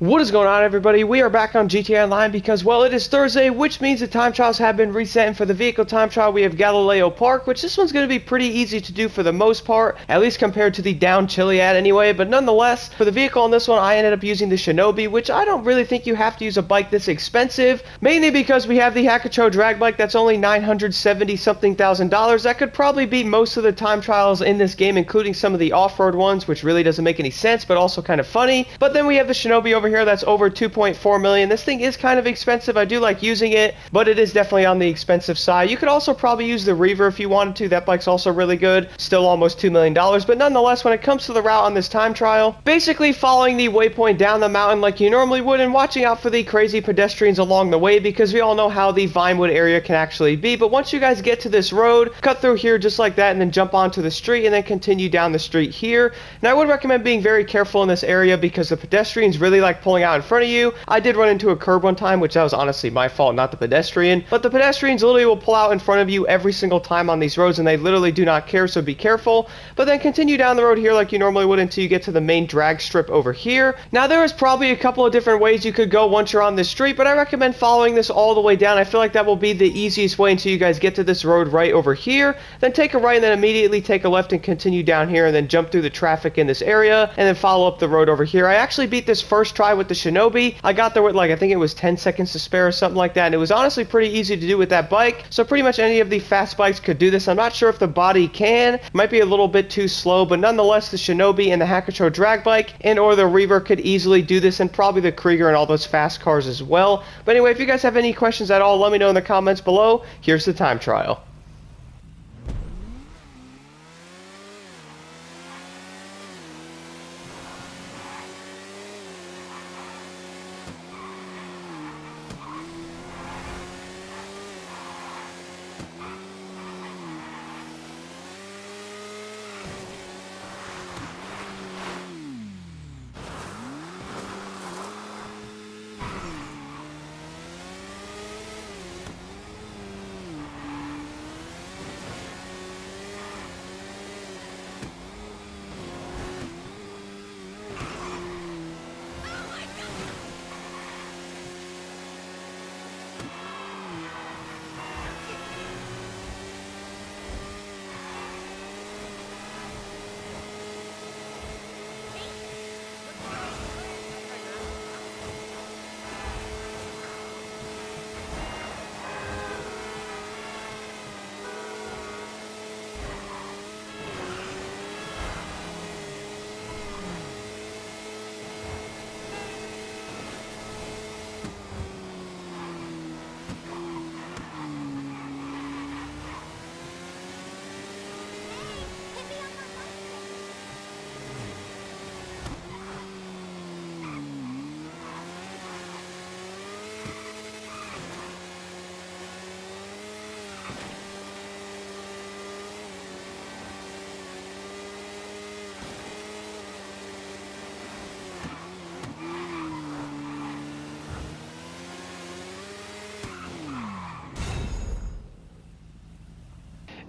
What is going on, everybody? We are back on GTA Online because, well, it is Thursday, which means the time trials have been reset. And for the vehicle time trial, we have Galileo Park, which this one's going to be pretty easy to do for the most part, at least compared to the down Chiliad anyway. But nonetheless, for the vehicle on this one, I ended up using the Shinobi, which I don't really think you have to use a bike this expensive, mainly because we have the Hakuchou Drag bike that's only $970-something thousand. That could probably beat most of the time trials in this game, including some of the off-road ones, which really doesn't make any sense, but also kind of funny. But then we have the Shinobi over here that's over 2.4 million. This thing is kind of expensive. I do like using it, but it is definitely on the expensive side. You could also probably use the Reever if you wanted to. That bike's also really good, still almost $2 million. But nonetheless, when it comes to the route on this time trial, basically following the waypoint down the mountain like you normally would and watching out for the crazy pedestrians along the way, because we all know how the Vinewood area can actually be. But once you guys get to this road, cut through here just like that and then jump onto the street and then continue down the street here. Now I would recommend being very careful in this area because the pedestrians really like pulling out in front of you. I did run into a curb one time, which that was honestly my fault, not the pedestrian. But the pedestrians literally will pull out in front of you every single time on these roads, and they literally do not care, so be careful. But then continue down the road here like you normally would until you get to the main drag strip over here. Now there is probably a couple of different ways you could go once you're on this street, but I recommend following this all the way down. I feel like that will be the easiest way until you guys get to this road right over here. Then take a right and then immediately take a left and continue down here and then jump through the traffic in this area and then follow up the road over here. I actually beat this first try with the Shinobi. I got there with like, I think it was 10 seconds to spare or something like that, and it was honestly pretty easy to do with that bike. So pretty much any of the fast bikes could do this. I'm not sure if the body can. Might be a little bit too slow, but nonetheless the Shinobi and the Hakuchou Drag bike and or the Reever could easily do this, and probably the Krieger and all those fast cars as well. But anyway, if you guys have any questions at all, let me know in the comments below. Here's the time trial.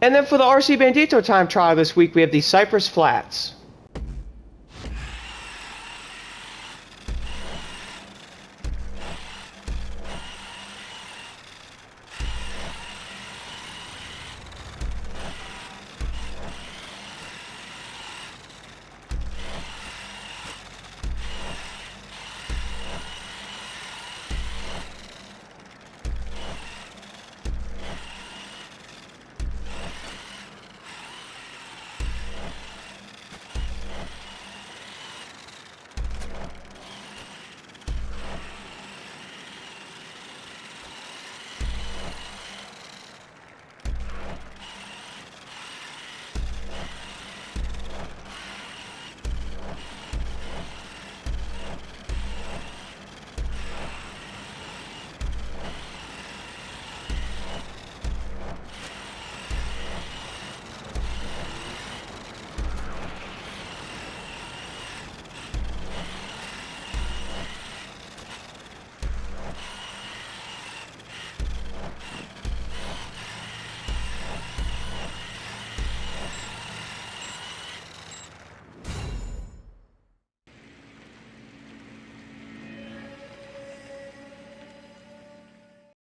And then for the RC Bandito time trial this week, we have the Cypress Flats.